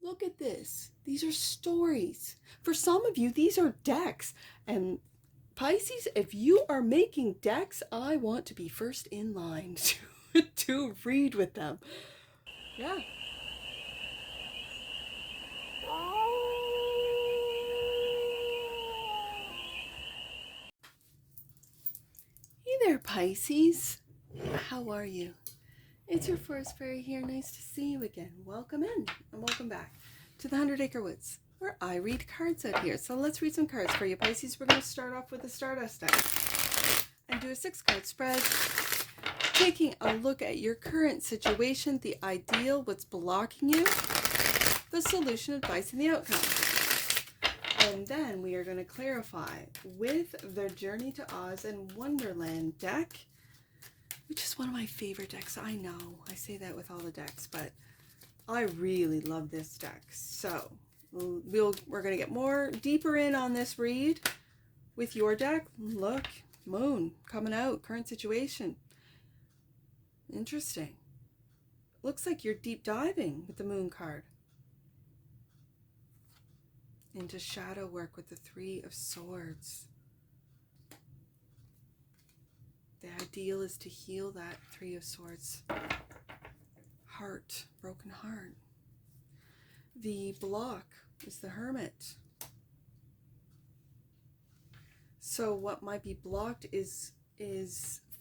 Look at this. These are stories. For some of you, these are decks. And Pisces, if you are making decks, I want to be first in line to read with them. Yeah. Hey there, Pisces. How are you? It's your forest fairy here. Nice to see you again. Welcome in and welcome back to the 100 Acre Woods, where I read cards out here. So let's read some cards for you, Pisces. We're going to start off with the Stardust deck and do a 6-card spread, taking a look at your current situation, the ideal, what's blocking you, the solution, advice, and the outcome. And then we are going to clarify with the Journey to Oz and Wonderland deck, which is one of my favorite decks. I know I say that with all the decks, but I really love this deck. So we're going to get more deeper in on this read with your deck. Look, Moon coming out, current situation. Interesting. Looks like you're deep diving with the Moon card into shadow work with the 3 of Swords. The ideal is to heal that 3 of Swords heart, broken heart. The block is the Hermit. So what might be blocked is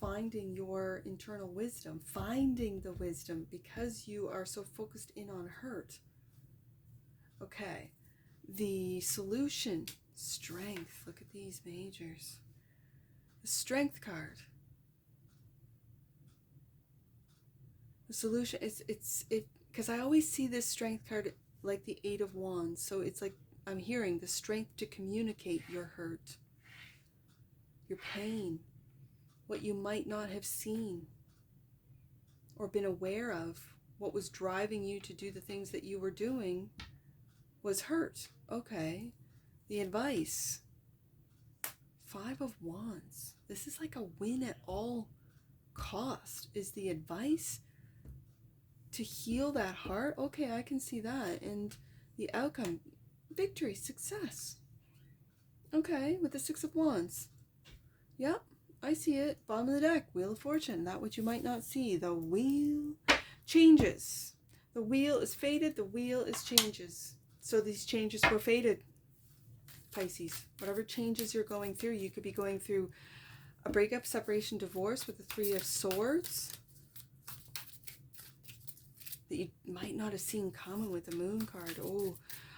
finding your internal wisdom, finding the wisdom, because you are so focused in on hurt. Okay. The solution, strength. Look at these majors. The Strength card. The solution is because I always see this Strength card like the 8 of Wands. So it's like I'm hearing the strength to communicate your hurt, your pain, what you might not have seen or been aware of. What was driving you to do the things that you were doing was hurt. Okay. The advice. 5 of Wands. This is like a win at all cost. Is the advice to heal that heart? Okay, I can see that. And the outcome, victory, success. Okay, with the 6 of Wands. Yep, I see it. Bottom of the deck, Wheel of Fortune. That which you might not see. The wheel changes. The wheel is fated. The wheel is changes. So these changes were fated, Pisces. Whatever changes you're going through, you could be going through a breakup, separation, divorce with the 3 of Swords that you might not have seen coming with the Moon card. Oh,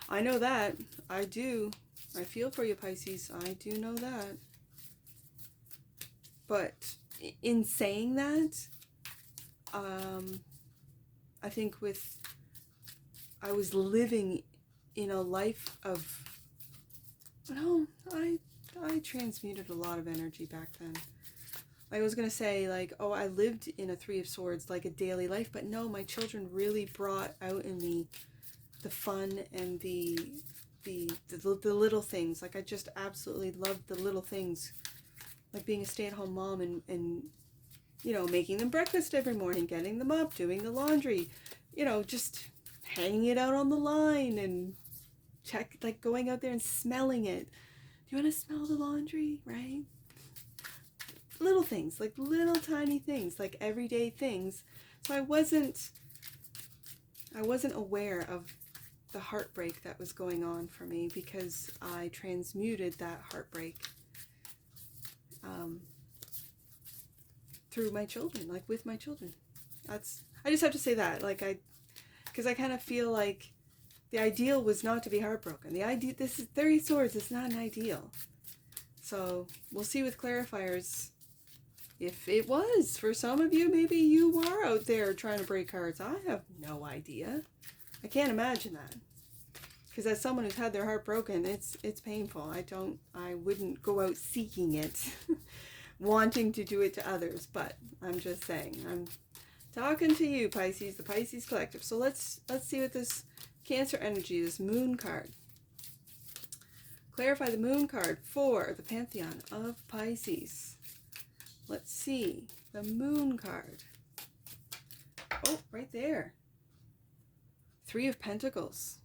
I know that. I do. I feel for you, Pisces. I do know that. But in saying that, I think I was living in a life of, well, I transmuted a lot of energy back then. I was going to say, like, oh, I lived in a 3 of Swords, like a daily life, but no, my children really brought out in me the fun and the little things. Like, I just absolutely loved the little things, like being a stay-at-home mom and, you know, making them breakfast every morning, getting them up, doing the laundry, you know, just hanging it out on the line and like going out there and smelling it. Do you want to smell the laundry, right? Little things, like little tiny things, like everyday things. So I wasn't aware of the heartbreak that was going on for me, because I transmuted that heartbreak through my children, like with my children. I just have to say that, like, because I kind of feel like the ideal was not to be heartbroken. This is 30 of Swords. It's not an ideal. So we'll see with clarifiers if it was. For some of you, maybe you are out there trying to break hearts. I have no idea. I can't imagine that. Because as someone who's had their heart broken, it's painful. I wouldn't go out seeking it, wanting to do it to others. But I'm just saying, I'm talking to you, Pisces, the Pisces Collective. So let's see what this Cancer energy, this Moon card. Clarify the Moon card for the Pantheon of Pisces. Let's see the Moon card. Oh, right there. 3 of Pentacles.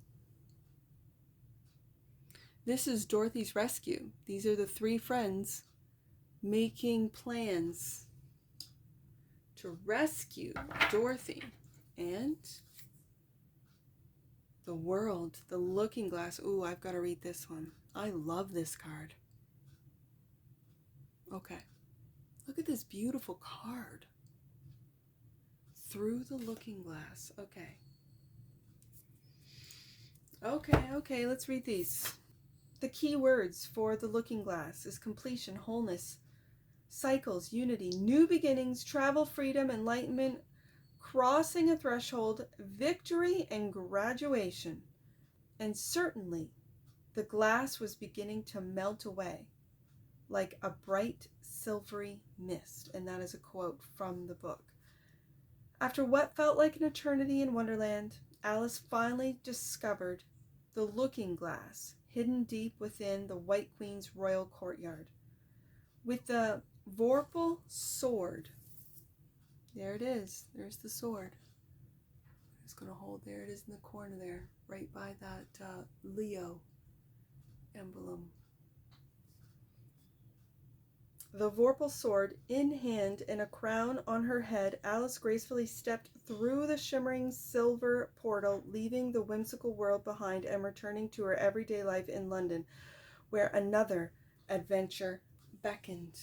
This is Dorothy's rescue. These are the three friends making plans to rescue Dorothy. And the world, the looking glass. Ooh, I've got to read this one. I love this card. Okay. Look at this beautiful card. Through the looking glass. Okay. Okay, let's read these. The key words for the looking glass is completion, wholeness, cycles, unity, new beginnings, travel, freedom, enlightenment, crossing a threshold, victory, and graduation. And certainly, the glass was beginning to melt away like a bright silvery mist. And that is a quote from the book. After what felt like an eternity in Wonderland, Alice finally discovered the looking glass hidden deep within the White Queen's royal courtyard. With the Vorpal sword, there it is, there's the sword. I'm just going to hold, there it is in the corner there, right by that Leo emblem. The Vorpal sword in hand and a crown on her head, Alice gracefully stepped through the shimmering silver portal, leaving the whimsical world behind and returning to her everyday life in London, where another adventure beckoned.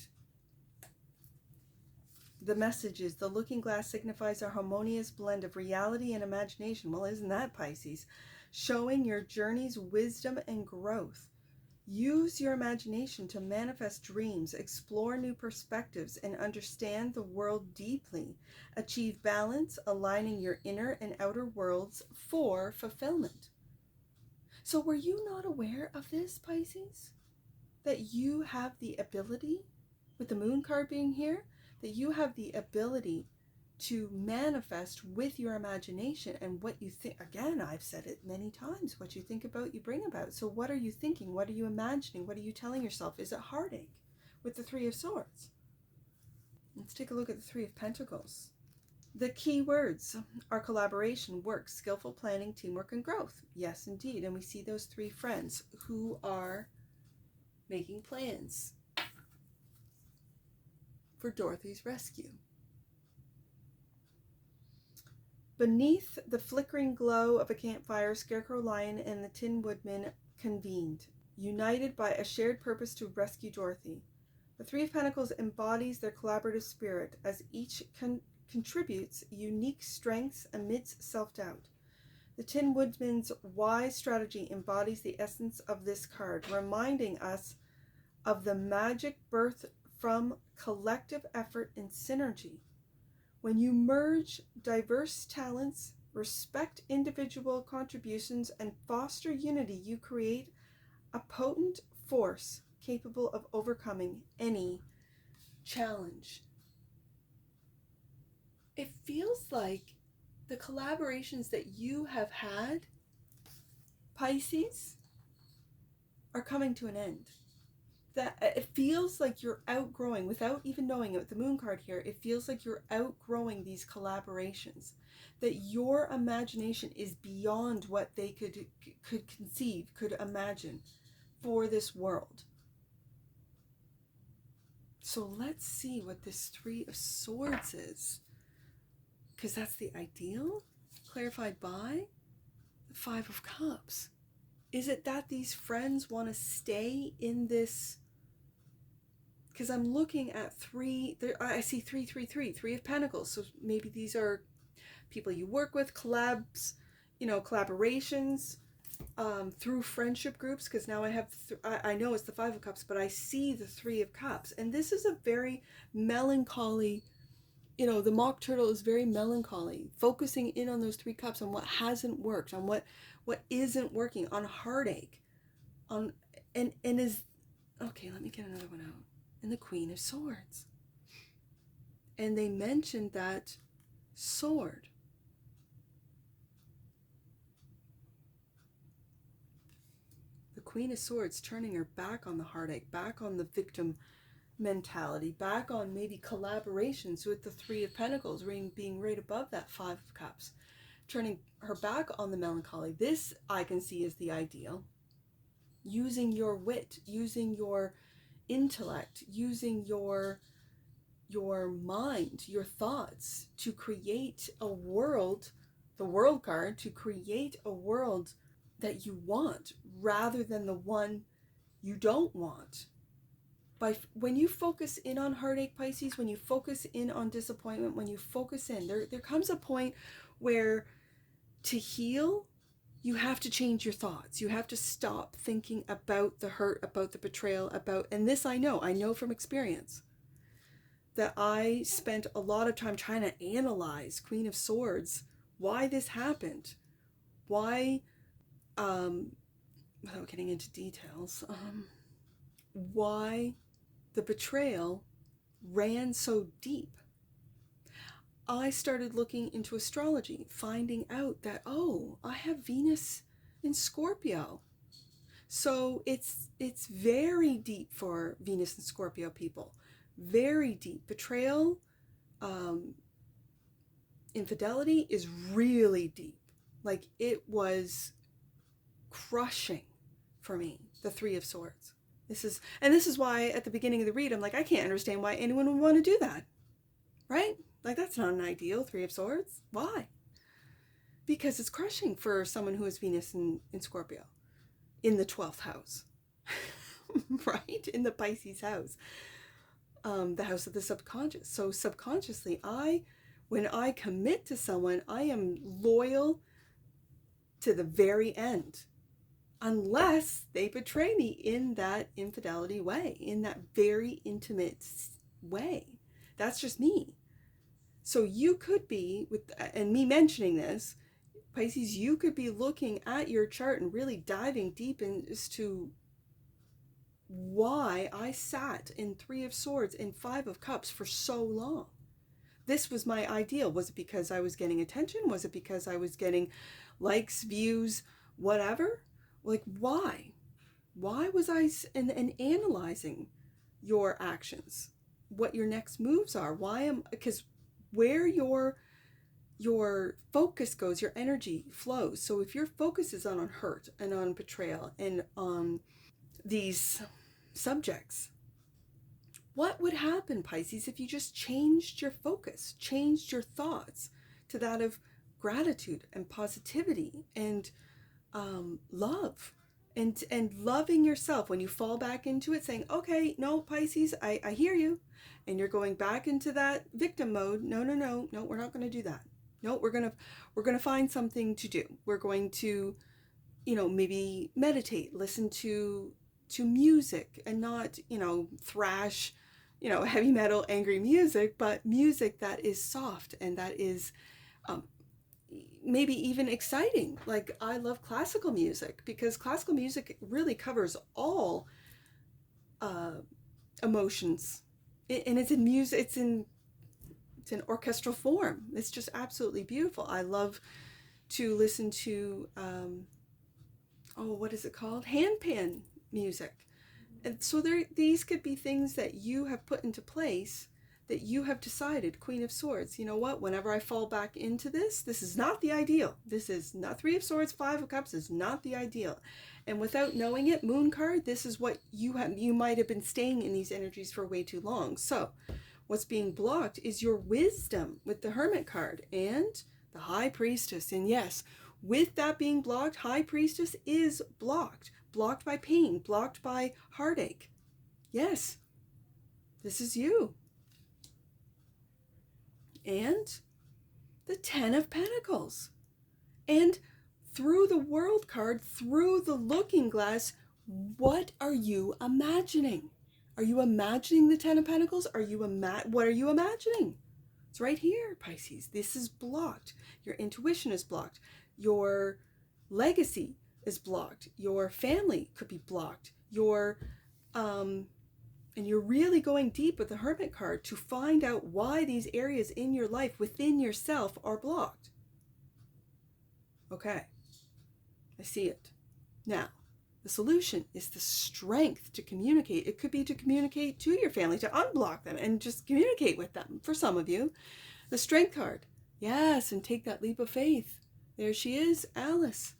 The message is, the looking glass signifies a harmonious blend of reality and imagination. Well, isn't that Pisces? Showing your journey's wisdom and growth. Use your imagination to manifest dreams, explore new perspectives, and understand the world deeply. Achieve balance, aligning your inner and outer worlds for fulfillment. So were you not aware of this, Pisces? That you have the ability, with the moon card being here, that you have the ability to manifest with your imagination and what you think. Again, I've said it many times, what you think about, you bring about. So what are you thinking? What are you imagining? What are you telling yourself? Is it heartache with the Three of Swords? Let's take a look at the Three of Pentacles. The key words are collaboration, work, skillful planning, teamwork, and growth. Yes, indeed. And we see those three friends who are making plans for Dorothy's rescue. Beneath the flickering glow of a campfire, Scarecrow Lion and the Tin Woodman convened, united by a shared purpose to rescue Dorothy. The Three of Pentacles embodies their collaborative spirit as each contributes unique strengths amidst self-doubt. The Tin Woodman's wise strategy embodies the essence of this card, reminding us of the magic birthed from collective effort and synergy. When you merge diverse talents, respect individual contributions, and foster unity, you create a potent force capable of overcoming any challenge. It feels like the collaborations that you have had, Pisces, are coming to an end. That it feels like you're outgrowing, without even knowing it, with the moon card here, it feels like you're outgrowing these collaborations, that your imagination is beyond what they could conceive, could imagine for this world. So let's see what this Three of Swords is, because that's the ideal, clarified by the Five of Cups. Is it that these friends want to stay in this? Because I'm looking at three, I see 333, Three of Pentacles. So maybe these are people you work with, collabs, collaborations through friendship groups. Because now I have, I know it's the Five of Cups, but I see the Three of Cups. And this is a very melancholy, the Mock Turtle is very melancholy, focusing in on those three cups, on what hasn't worked, on what isn't working, on heartache, on, and is, okay, let me get another one out. And the Queen of Swords. And they mentioned that sword. The Queen of Swords turning her back on the heartache, back on the victim mentality, back on maybe collaborations with the Three of Pentacles, being right above that Five of Cups, turning her back on the melancholy. This I can see as the ideal. using your wit, using your intellect, using your mind, your thoughts to create a world, the world card, to create a world that you want rather than the one you don't want. When you focus in on heartache, Pisces, when you focus in on disappointment, when you focus in, there comes a point where to heal, you have to change your thoughts. You have to stop thinking about the hurt, about the betrayal, and this I know from experience, that I spent a lot of time trying to analyze, Queen of Swords, why this happened. Why, without getting into details, why the betrayal ran so deep. I started looking into astrology, finding out that, oh, I have Venus in Scorpio. So it's very deep for Venus and Scorpio people. Very deep. Betrayal, infidelity is really deep. Like, it was crushing for me, the Three of Swords. This is why at the beginning of the read, I'm like, I can't understand why anyone would want to do that. Right? Like, that's not an ideal Three of Swords. Why? Because it's crushing for someone who has Venus in Scorpio in the 12th house. Right? In the Pisces house. The house of the subconscious. So subconsciously, when I commit to someone, I am loyal to the very end. Unless they betray me in that infidelity way, in that very intimate way. That's just me. So you could be, and me mentioning this, Pisces, you could be looking at your chart and really diving deep into why I sat in Three of Swords and Five of Cups for so long. This was my ideal. Was it because I was getting attention? Was it because I was getting likes, views, whatever? Like, why? Why was I and analyzing your actions, what your next moves are? Because where your focus goes, your energy flows. So if your focus is on hurt and on betrayal and on these subjects, what would happen, Pisces, if you just changed your focus, changed your thoughts to that of gratitude and positivity and love and loving yourself? When you fall back into it, saying, okay, no, Pisces, I hear you, and you're going back into that victim mode. No, we're not going to do that. No, we're going to find something to do. We're going to, maybe meditate, listen to music, and not, thrash, heavy metal, angry music, but music that is soft and that is maybe even exciting. Like, I love classical music because classical music really covers all emotions, and it's in music. It's in orchestral form. It's just absolutely beautiful. I love to listen to what is it called? Handpan music. And so these could be things that you have put into place, that you have decided, Queen of Swords, you know what, whenever I fall back into this is not the ideal. This is not Three of Swords, Five of Cups is not the ideal. And without knowing it, Moon card, this is what you might have been staying in these energies for way too long. So what's being blocked is your wisdom with the Hermit card and the High Priestess. And yes, with that being blocked, High Priestess is blocked. Blocked by pain, blocked by heartache. Yes, this is you. And the Ten of Pentacles. And through the World card, through the Looking Glass, what are you imagining? Are you imagining the Ten of Pentacles? What are you imagining? It's right here, Pisces. This is blocked. Your intuition is blocked. Your legacy is blocked. Your family could be blocked. And you're really going deep with the Hermit card to find out why these areas in your life within yourself are blocked. Okay, I see it. Now, the solution is the strength to communicate. It could be to communicate to your family, to unblock them and just communicate with them. For some of you, the Strength card. Yes, and take that leap of faith. There she is, Alice.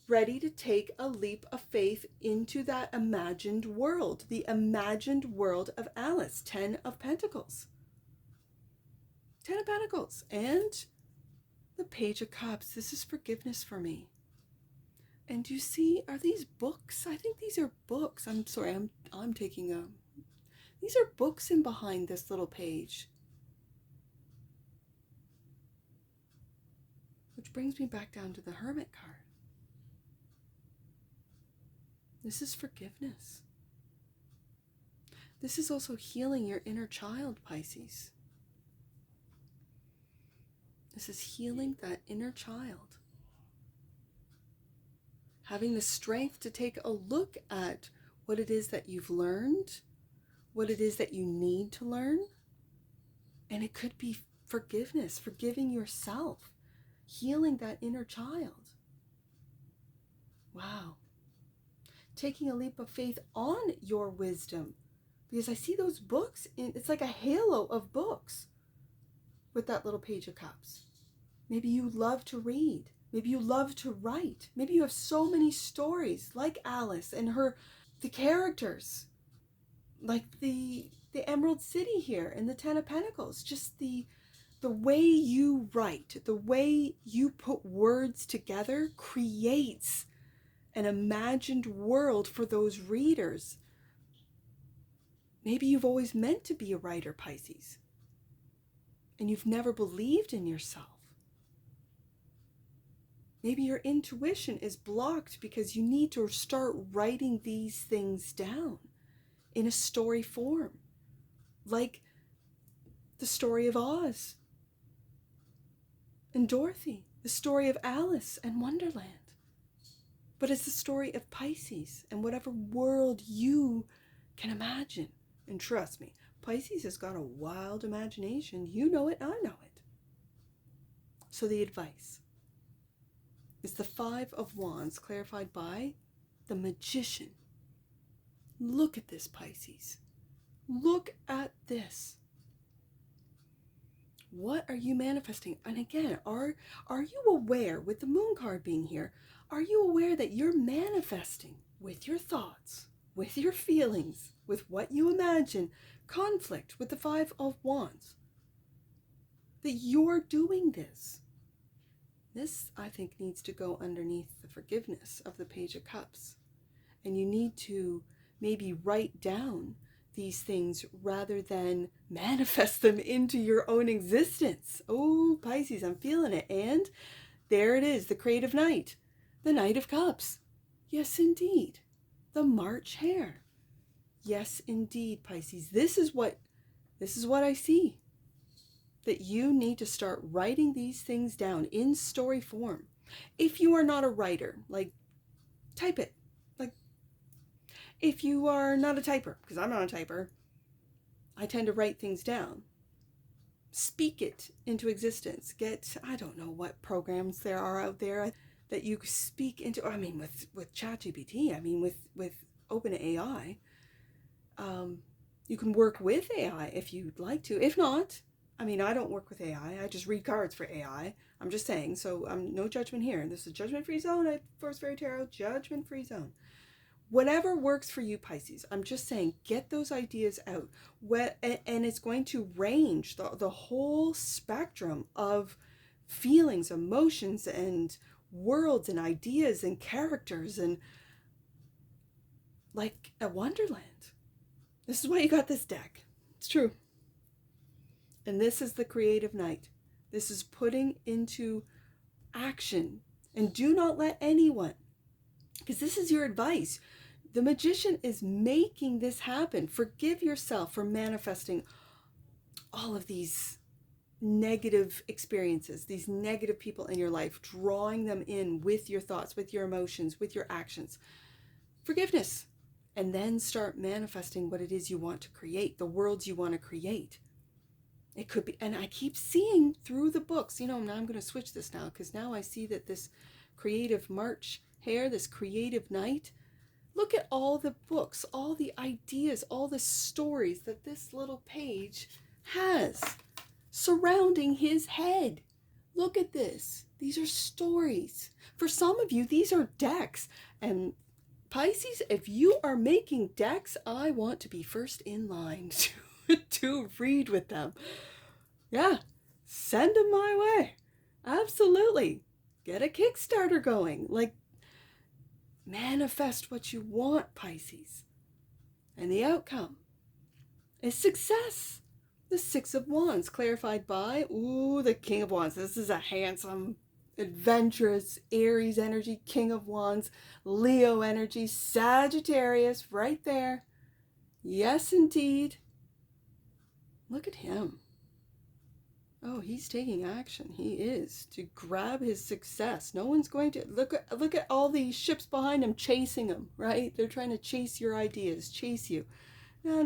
ready to take a leap of faith into that imagined world, the imagined world of Alice. 10 of Pentacles. 10 of Pentacles. And the Page of Cups. This is forgiveness for me. And you see, are these books? I think these are books. I'm sorry, I'm taking a... These are books in behind this little page. Which brings me back down to the Hermit card. This is forgiveness. This is also healing your inner child, Pisces. This is healing that inner child. Having the strength to take a look at what it is that you've learned, what it is that you need to learn. And it could be forgiveness, forgiving yourself, healing that inner child. Wow. Taking a leap of faith on your wisdom. Because I see those books, it's like a halo of books with that little Page of Cups. Maybe you love to read. Maybe you love to write. Maybe you have so many stories like Alice and the characters. Like the Emerald City here and the 10 of Pentacles. Just the way you write, the way you put words together creates an imagined world for those readers. Maybe you've always meant to be a writer, Pisces, and you've never believed in yourself. Maybe your intuition is blocked because you need to start writing these things down in a story form, like the story of Oz and Dorothy, the story of Alice and Wonderland. But it's the story of Pisces and whatever world you can imagine. And trust me, Pisces has got a wild imagination. You know it, I know it. So the advice is the 5 of Wands, clarified by the Magician. Look at this, Pisces. Look at this. What are you manifesting? And again, are you aware, with the Moon card being here, are you aware that you're manifesting with your thoughts, with your feelings, with what you imagine, conflict with the 5 of Wands? That you're doing this. This, I think, needs to go underneath the forgiveness of the Page of Cups. And you need to maybe write down these things rather than manifest them into your own existence. Oh, Pisces, I'm feeling it. And there it is, the Creative Knight, the Knight of Cups. Yes, indeed. The March Hare. Yes, indeed, Pisces. This is what I see. That you need to start writing these things down in story form. If you are not a writer, like, type it. Like, if you are not a typer, because I'm not a typer, I tend to write things down. Speak it into existence. Get, I don't know what programs there are out there that you speak into. I mean, with ChatGPT, I mean, with OpenAI, you can work with AI if you'd like to. If not, I mean, I don't work with AI. I just read cards for AI. I'm just saying. So no judgment here. This is a judgment-free zone at Force Fairy Tarot. Judgment-free zone. Whatever works for you, Pisces. I'm just saying, get those ideas out. And it's going to range the whole spectrum of feelings, emotions, and worlds, and ideas, and characters, and like a Wonderland. This is why you got this deck. It's true. And this is the Creative Knight. This is putting into action. And do not let anyone, because this is your advice. The Magician is making this happen. Forgive yourself for manifesting all of these negative experiences, these negative people in your life, drawing them in with your thoughts, with your emotions, with your actions. Forgiveness. And then start manifesting what it is you want to create, the worlds you want to create. It could be, and I keep seeing through the books, now I'm going to switch this now, because now I see that this Creative March Hare, this Creative Knight, look at all the books, all the ideas, all the stories that this little page has surrounding his head. Look at this. These are stories. For some of you, these are decks. And Pisces, if you are making decks, I want to be first in line to read with them. Yeah, send them my way. Absolutely. Get a Kickstarter going. Like, manifest what you want, Pisces. And the outcome is success. The Six of Wands, clarified by, the King of Wands. This is a handsome, adventurous, Aries energy, King of Wands, Leo energy, Sagittarius, right there. Yes, indeed. Look at him. Oh, he's taking action. He is, to grab his success. No one's going to, look at all these ships behind him chasing him, right? They're trying to chase your ideas, chase you. No.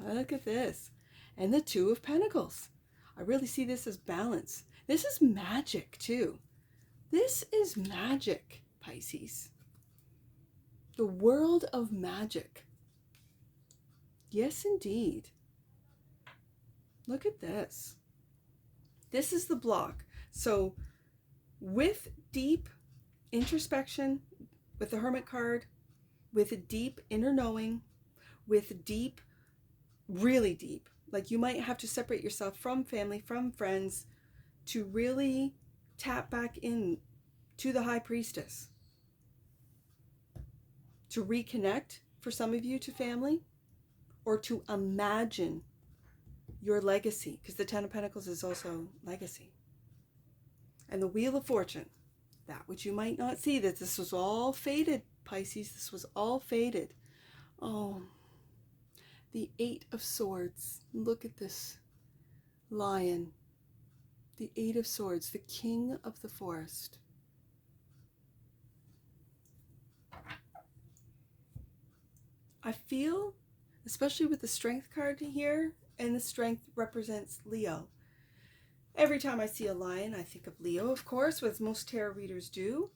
Look at this. And the Two of Pentacles. I really see this as balance. This is magic too. This is magic, Pisces. The world of magic. Yes, indeed. Look at this. This is the block. So with deep introspection, with the Hermit card, with a deep inner knowing, with deep, really deep, like you might have to separate yourself from family, from friends, to really tap back in to the High Priestess. To reconnect, for some of you, to family, or to imagine your legacy, because the Ten of Pentacles is also legacy. And the Wheel of Fortune, that which you might not see, that this was all fated, Pisces, this was all fated. Oh, the Eight of Swords. Look at this lion. The Eight of Swords, the King of the Forest. I feel, especially with the Strength card here, and the Strength represents Leo. Every time I see a lion, I think of Leo, of course, as most tarot readers do.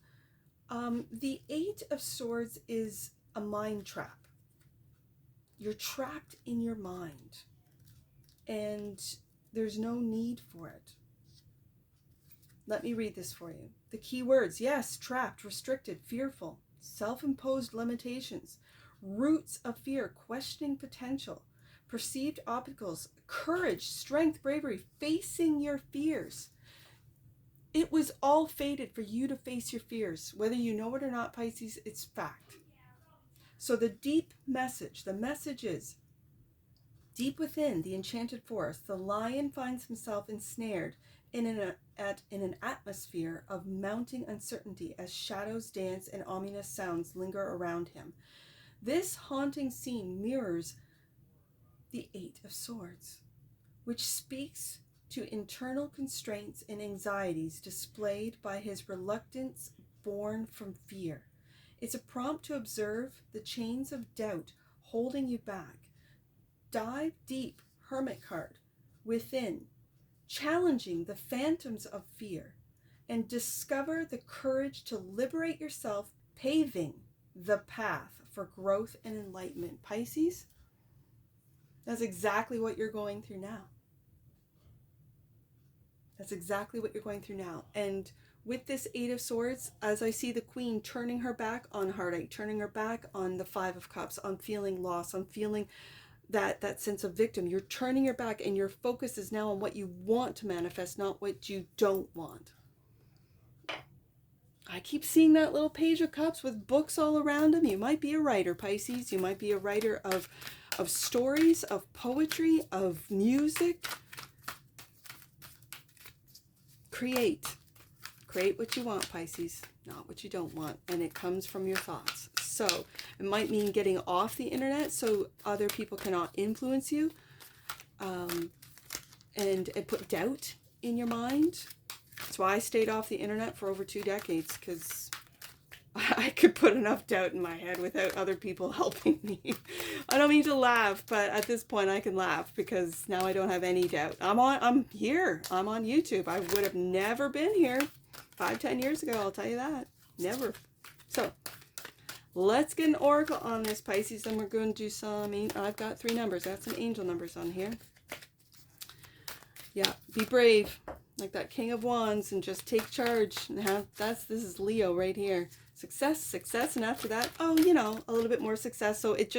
The Eight of Swords is a mind trap. You're trapped in your mind, and there's no need for it. Let me read this for you. The key words: yes, trapped, restricted, fearful, self-imposed limitations, roots of fear, questioning potential, perceived obstacles, courage, strength, bravery, facing your fears. It was all fated for you to face your fears. Whether you know it or not, Pisces, it's fact. So the deep message, the message is, deep within the enchanted forest, the lion finds himself ensnared in an atmosphere of mounting uncertainty as shadows dance and ominous sounds linger around him. This haunting scene mirrors the Eight of Swords, which speaks to internal constraints and anxieties displayed by his reluctance born from fear. It's a prompt to observe the chains of doubt holding you back. Dive deep, Hermit card, within, challenging the phantoms of fear, and discover the courage to liberate yourself, paving the path for growth and enlightenment. Pisces, that's exactly what you're going through now. That's exactly what you're going through now. And with this Eight of Swords, as I see the Queen turning her back on heartache, turning her back on the Five of Cups, on feeling loss, on feeling that sense of victim, you're turning your back and your focus is now on what you want to manifest, not what you don't want. I keep seeing that little Page of Cups with books all around him. You might be a writer, Pisces. You might be a writer of stories, of poetry, of music. Create what you want, Pisces, not what you don't want, and it comes from your thoughts. So it might mean getting off the internet so other people cannot influence you, and put doubt in your mind. That's why I stayed off the internet for over 2 decades, because I could put enough doubt in my head without other people helping me. I don't mean to laugh, but at this point I can laugh because now I don't have any doubt. I'm here. I'm on YouTube. I would have never been here 5-10 years ago, I'll tell you that. Never. So let's get an oracle on this, Pisces, and we're going to do some, I've got 3 numbers. I got some angel numbers on here. Yeah, be brave. like that King of Wands, and just take charge. Now this is Leo right here. Success, success, and after that, oh, you know, a little bit more success. So it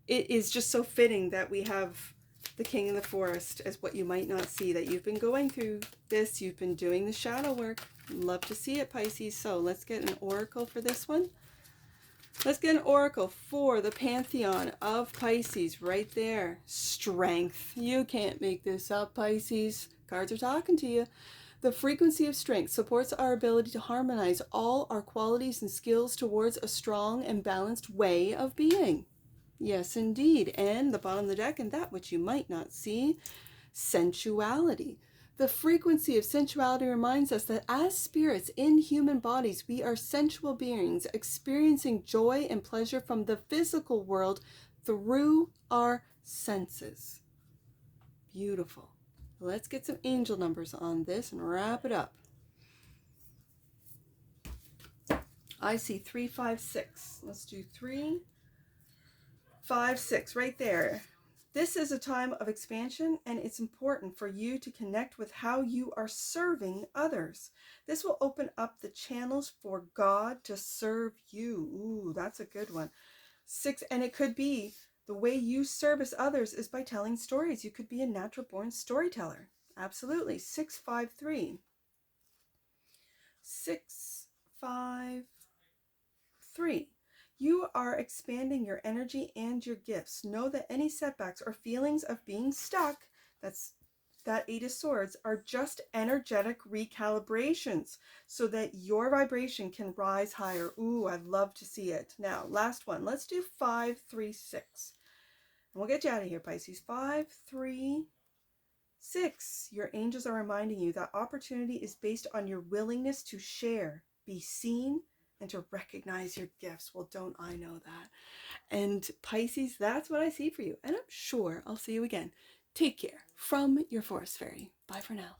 is just so fitting that we have the King in the Forest as what you might not see, that you've been going through this, you've been doing the shadow work. Love to see it, Pisces. So let's get an oracle for this one. Let's get an oracle for the pantheon of Pisces right there. Strength. You can't make this up, Pisces. Cards are talking to you. The frequency of strength supports our ability to harmonize all our qualities and skills towards a strong and balanced way of being. Yes, indeed. And the bottom of the deck, and that which you might not see, sensuality. The frequency of sensuality reminds us that as spirits in human bodies, we are sensual beings experiencing joy and pleasure from the physical world through our senses. Beautiful. Let's get some angel numbers on this and wrap it up. I see 3, 5, 6. Let's do 3, 5, 6 right there. This is a time of expansion, and it's important for you to connect with how you are serving others. This will open up the channels for God to serve you. Ooh, that's a good one. 6, and it could be the way you service others is by telling stories. You could be a natural born storyteller. Absolutely. 6, 5, 3. 6, 5, 3. You are expanding your energy and your gifts. Know that any setbacks or feelings of being stuck, that 8 of Swords, are just energetic recalibrations so that your vibration can rise higher. Ooh, I'd love to see it. Now, last one. Let's do 5, 3, 6. And we'll get you out of here, Pisces. 5, 3, 6. Your angels are reminding you that opportunity is based on your willingness to share, be seen, and to recognize your gifts. Well, don't I know that? And Pisces, that's what I see for you. And I'm sure I'll see you again. Take care from your Forest Fairy. Bye for now.